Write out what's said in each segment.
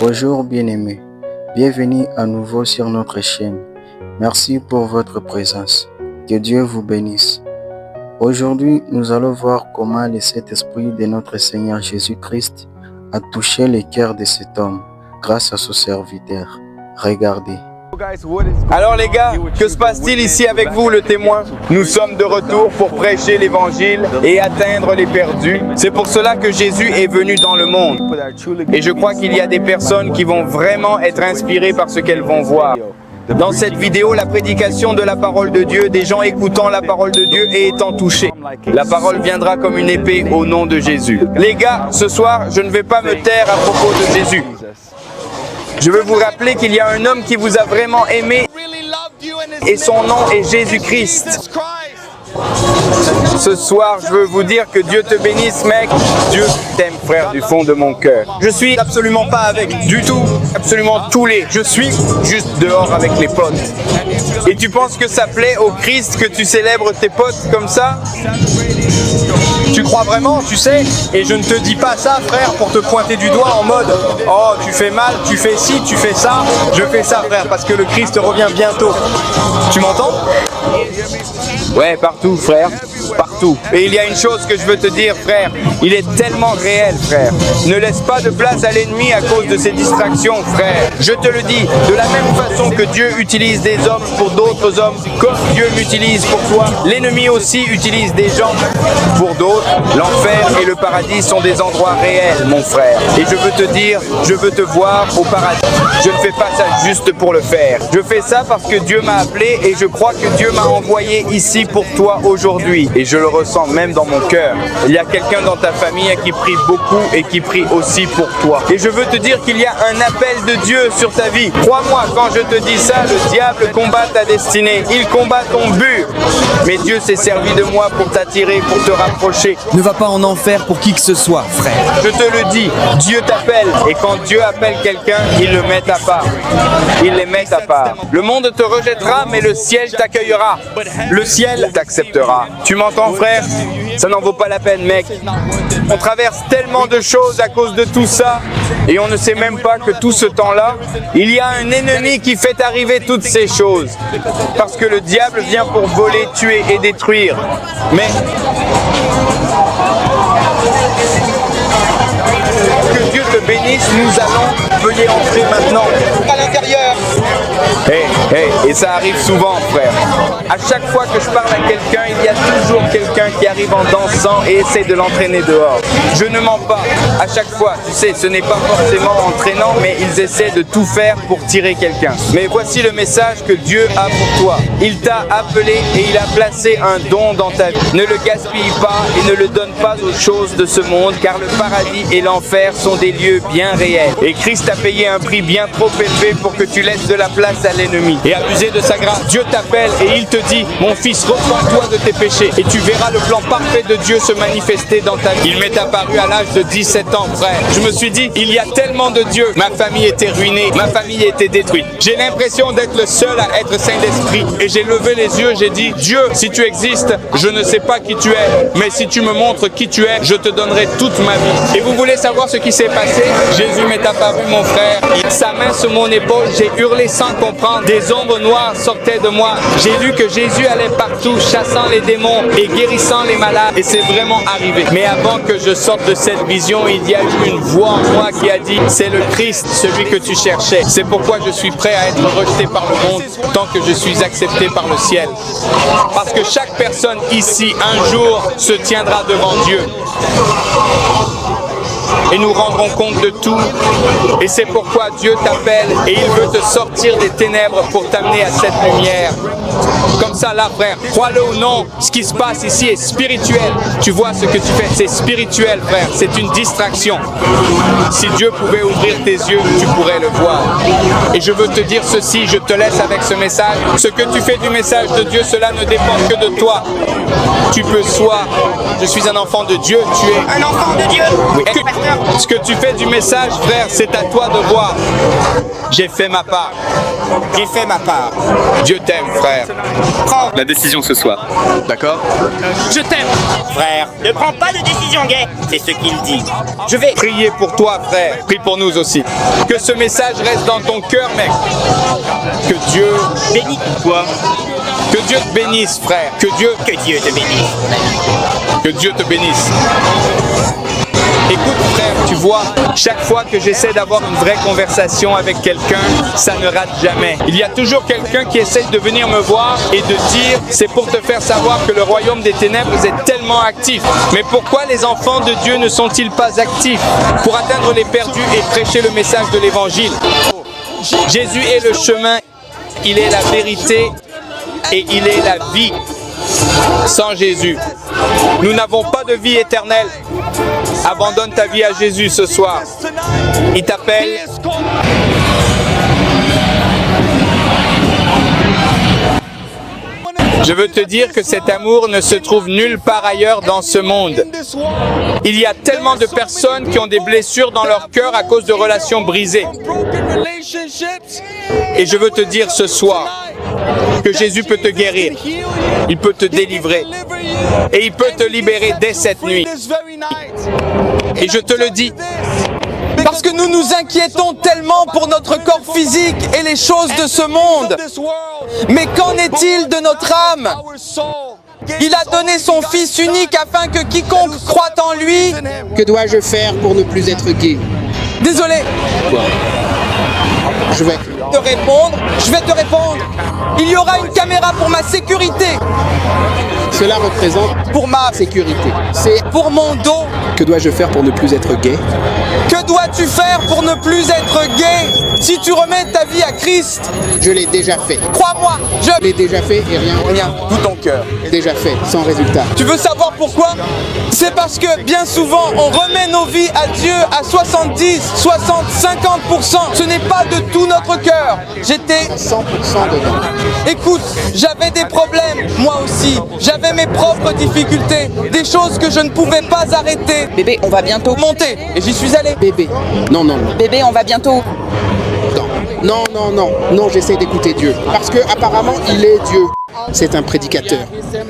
Bonjour bien-aimés, bienvenue à nouveau sur notre chaîne. Merci pour votre présence. Que Dieu vous bénisse. Aujourd'hui, nous allons voir comment le Saint-Esprit de notre Seigneur Jésus-Christ a touché le cœur de cet homme grâce à son serviteur. Regardez. Alors les gars, que se passe-t-il ici avec vous, le témoin? Nous sommes de retour pour prêcher l'évangile et atteindre les perdus. C'est pour cela que Jésus est venu dans le monde. Et je crois qu'il y a des personnes qui vont vraiment être inspirées par ce qu'elles vont voir. Dans cette vidéo, la prédication de la parole de Dieu, des gens écoutant la parole de Dieu et étant touchés. La parole viendra comme une épée au nom de Jésus. Les gars, ce soir, je ne vais pas me taire à propos de Jésus. Je veux vous rappeler qu'il y a un homme qui vous a vraiment aimé et son nom est Jésus-Christ. Ce soir, je veux vous dire que Dieu te bénisse, mec. Dieu t'aime, frère, du fond de mon cœur. Je suis absolument pas avec, du tout, absolument tous les. Je suis juste dehors avec les potes. Et tu penses que ça plaît au Christ que tu célèbres tes potes comme ça? Tu crois vraiment, tu sais? Et je ne te dis pas ça, frère, pour te pointer du doigt en mode « Oh, tu fais mal, tu fais ci, tu fais ça. » Je fais ça, frère, parce que le Christ revient bientôt. Tu m'entends? Ouais, partout, frère. Partout. Et il y a une chose que je veux te dire, frère. Il est tellement réel, frère. Ne laisse pas de place à l'ennemi à cause de ses distractions, frère. Je te le dis, de la même façon que Dieu utilise des hommes pour d'autres hommes, comme Dieu m'utilise pour toi, l'ennemi aussi utilise des gens pour d'autres. L'enfer et le paradis sont des endroits réels, mon frère. Et je veux te dire, je veux te voir au paradis. Je ne fais pas ça juste pour le faire. Je fais ça parce que Dieu m'a appelé et je crois que Dieu m'a envoyé ici pour toi aujourd'hui. Et je le ressens même dans mon cœur. Il y a quelqu'un dans ta famille qui prie beaucoup et qui prie aussi pour toi. Et je veux te dire qu'il y a un appel de Dieu sur ta vie. Crois-moi, quand je te dis ça, le diable combat ta destinée. Il combat ton but. Mais Dieu s'est servi de moi pour t'attirer, pour te rapprocher. Ne va pas en enfer pour qui que ce soit, frère. Je te le dis, Dieu t'appelle. Et quand Dieu appelle quelqu'un, il le met à part. Il les met à part. Le monde te rejettera, mais le ciel t'accueillera. Le ciel t'acceptera. Tu m'entends, frère? Ça n'en vaut pas la peine, mec. On traverse tellement de choses à cause de tout ça et on ne sait même pas que tout ce temps-là, il y a un ennemi qui fait arriver toutes ces choses. Parce que le diable vient pour voler, tuer et détruire. Mais que Dieu te bénisse, nous allons, veuillez entrer maintenant à l'intérieur. Et ça arrive souvent, frère. À chaque fois que je parle à quelqu'un, il y a toujours quelqu'un qui arrive en dansant et essaie de l'entraîner dehors. Je ne mens pas. À chaque fois, tu sais, ce n'est pas forcément entraînant, mais ils essaient de tout faire pour tirer quelqu'un. Mais voici le message que Dieu a pour toi. Il t'a appelé et il a placé un don dans ta vie. Ne le gaspille pas et ne le donne pas aux choses de ce monde, car le paradis et l'enfer sont des lieux bien réels. Et Christ a payé un prix bien trop élevé pour que tu laisses de la place à l'ennemi et abuser de sa grâce. Dieu t'appelle et il te dit: mon fils, repens-toi de tes péchés et tu verras le plan parfait de Dieu se manifester dans ta vie. Il m'est apparu à l'âge de 17 ans, frère. Je me suis dit, il y a tellement de Dieu. Ma famille était ruinée, ma famille était détruite. J'ai l'impression d'être le seul à être saint d'esprit. Et j'ai levé les yeux, j'ai dit: Dieu, si tu existes, je ne sais pas qui tu es, mais si tu me montres qui tu es, je te donnerai toute ma vie. Et vous voulez savoir ce qui s'est passé? Jésus m'est apparu, mon frère. Sa main sur mon épaule, j'ai hurlé sans comprendre. Des ombres noires sortaient de moi. J'ai vu que Jésus allait partout, chassant les démons et guérissant les malades. Et c'est vraiment arrivé. Mais avant que je sorte de cette vision, il y a eu une voix en moi qui a dit: c'est le Christ, celui que tu cherchais. C'est pourquoi je suis prêt à être rejeté par le monde tant que je suis accepté par le ciel. Parce que chaque personne ici, un jour, se tiendra devant Dieu. Et nous rendrons compte de tout. Et c'est pourquoi Dieu t'appelle et il veut te sortir des ténèbres pour t'amener à cette lumière. Comme ça là, frère, crois-le ou non, ce qui se passe ici est spirituel. Tu vois ce que tu fais, c'est spirituel, frère. C'est une distraction. Si Dieu pouvait ouvrir tes yeux, tu pourrais le voir. Et je veux te dire ceci, je te laisse avec ce message. Ce que tu fais du message de Dieu, cela ne dépend que de toi. Tu peux soit, je suis un enfant de Dieu, tu es un enfant de Dieu. Oui. Ce que tu fais du message, frère, c'est à toi de voir. J'ai fait ma part. J'ai fait ma part. Dieu t'aime, frère. Prends, La décision ce soir. D'accord? Je t'aime. frère. Ne prends pas de décision gay. C'est ce qu'il dit. Je vais. Priez pour toi, frère. Prie pour nous aussi. Que ce message reste dans ton cœur, mec. Que Dieu Bénis toi. Que Dieu te bénisse, frère. Que Dieu te bénisse. Que Dieu te bénisse. Écoute, frère, tu vois, chaque fois que j'essaie d'avoir une vraie conversation avec quelqu'un, ça ne rate jamais. Il y a toujours quelqu'un qui essaie de venir me voir et de dire « c'est pour te faire savoir que le royaume des ténèbres est tellement actif ». Mais pourquoi les enfants de Dieu ne sont-ils pas actifs pour atteindre les perdus et prêcher le message de l'évangile? Jésus est le chemin, il est la vérité et il est la vie. Sans Jésus, nous n'avons pas de vie éternelle. Abandonne ta vie à Jésus ce soir. Il t'appelle. Je veux te dire que cet amour ne se trouve nulle part ailleurs dans ce monde. Il y a tellement de personnes qui ont des blessures dans leur cœur à cause de relations brisées. Et je veux te dire ce soir que Jésus peut te guérir. Il peut te délivrer. Et il peut te libérer dès cette nuit. Et je te le dis, parce que nous nous inquiétons tellement pour notre corps physique et les choses de ce monde. Mais qu'en est-il de notre âme? Il a donné son Fils unique afin que quiconque croit en lui... Que dois-je faire pour ne plus être gay? Désolé, Je vais. je vais te répondre. Il y aura une caméra pour ma sécurité, Cela représente pour ma... sécurité. C'est pour mon dos. que dois-je faire pour ne plus être gay? Que dois-tu faire pour ne plus être gay si tu remets ta vie à Christ? Je l'ai déjà fait. Crois-moi, Je l'ai déjà fait et Rien, tout ton cœur. déjà fait, sans résultat. Tu veux savoir pourquoi? C'est parce que bien souvent, on remet nos vies à Dieu à 70, 60, 50%. Ce n'est pas de tout notre cœur. J'étais... 100% dedans. Écoute, j'avais des problèmes, moi aussi. J'avais mes propres difficultés, des choses que je ne pouvais pas arrêter. Bébé, on va bientôt. Monter, et j'y suis allé. Bébé. Non, non, non. Bébé, on va bientôt. Non, non, non. Non, j'essaie d'écouter Dieu. Parce que apparemment, il est Dieu. C'est un prédicateur.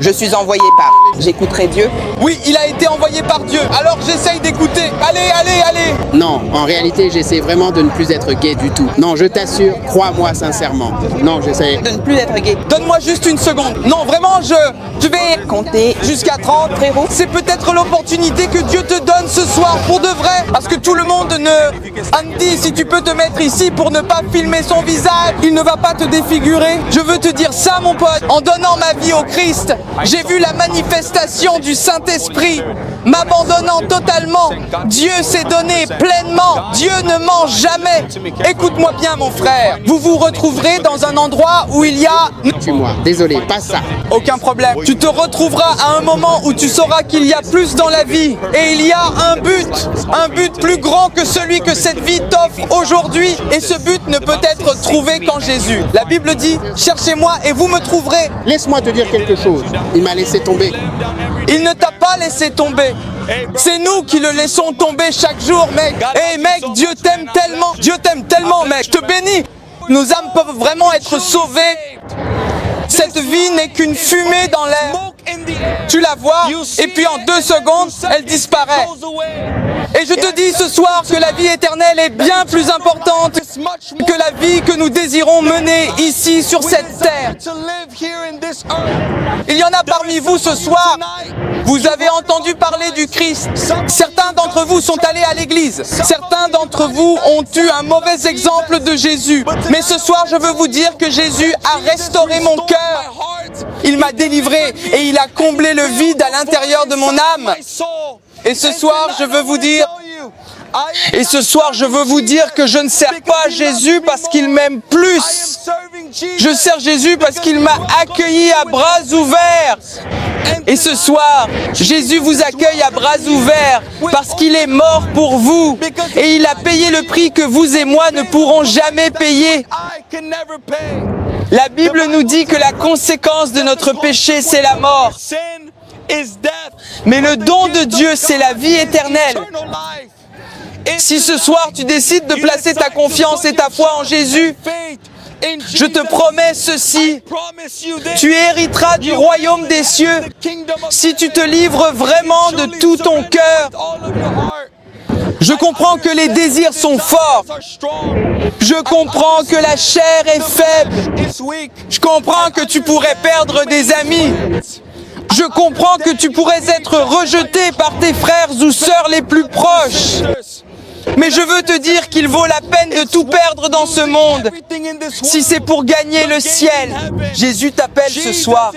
Je suis envoyé par. J'écouterai Dieu. Oui, il a été envoyé par Dieu, alors j'essaye d'écouter. Allez, allez, allez. Non, en réalité, j'essaie vraiment de ne plus être gay du tout. Non, je t'assure, crois-moi sincèrement. Non, j'essaie. De ne plus être gay. Donne-moi juste une seconde. Non, vraiment, je vais Comptez. jusqu'à 30, frérot. C'est peut-être l'opportunité que Dieu te donne ce soir, pour de vrai. Parce que tout le monde ne... Andy, si tu peux te mettre ici pour ne pas filmer son visage, il ne va pas te défigurer. Je veux te dire ça, mon pote. En donnant ma vie au Christ, j'ai vu la manifestation du Saint-Esprit. M'abandonnant totalement, Dieu s'est donné pleinement. Dieu ne ment jamais. Écoute-moi bien, mon frère. Vous vous retrouverez dans un endroit où il y a... Suis-moi. Désolé, pas ça. Aucun problème. Tu te retrouveras à un moment où tu sauras qu'il y a plus dans la vie. Et il y a un but plus grand que celui que cette vie t'offre aujourd'hui. Et ce but ne peut être trouvé qu'en Jésus. La Bible dit, cherchez-moi et vous me trouverez. Laisse-moi te dire quelque chose. Il m'a laissé tomber. Il ne t'a pas laissé tomber. C'est nous qui le laissons tomber chaque jour, mec. Hey, mec, Dieu t'aime tellement. Dieu t'aime tellement, mec. Je te bénis. Nos âmes peuvent vraiment être sauvées. Cette vie n'est qu'une fumée dans l'air. Tu la vois, et puis en 2 secondes, elle disparaît. Et je te dis ce soir que la vie éternelle est bien plus importante que la vie que nous désirons mener ici sur cette terre. Il y en a parmi vous ce soir, vous avez entendu parler du Christ. Certains d'entre vous sont allés à l'église. Certains d'entre vous ont eu un mauvais exemple de Jésus. Mais ce soir, je veux vous dire que Jésus a restauré mon cœur. Il m'a délivré et il a comblé le vide à l'intérieur de mon âme. Et ce soir, je veux vous dire... que je ne sers pas Jésus parce qu'il m'aime plus. Je sers Jésus parce qu'il m'a accueilli à bras ouverts. Et ce soir, Jésus vous accueille à bras ouverts parce qu'il est mort pour vous. Et il a payé le prix que vous et moi ne pourrons jamais payer. La Bible nous dit que la conséquence de notre péché, c'est la mort. Mais le don de Dieu, c'est la vie éternelle. Si ce soir tu décides de placer ta confiance et ta foi en Jésus, je te promets ceci, tu hériteras du royaume des cieux si tu te livres vraiment de tout ton cœur. Je comprends que les désirs sont forts. Je comprends que la chair est faible. Je comprends que tu pourrais perdre des amis. Je comprends que tu pourrais être rejeté par tes frères ou sœurs les plus proches. Mais je veux te dire qu'il vaut la peine de tout perdre dans ce monde si c'est pour gagner le ciel. Jésus t'appelle ce soir.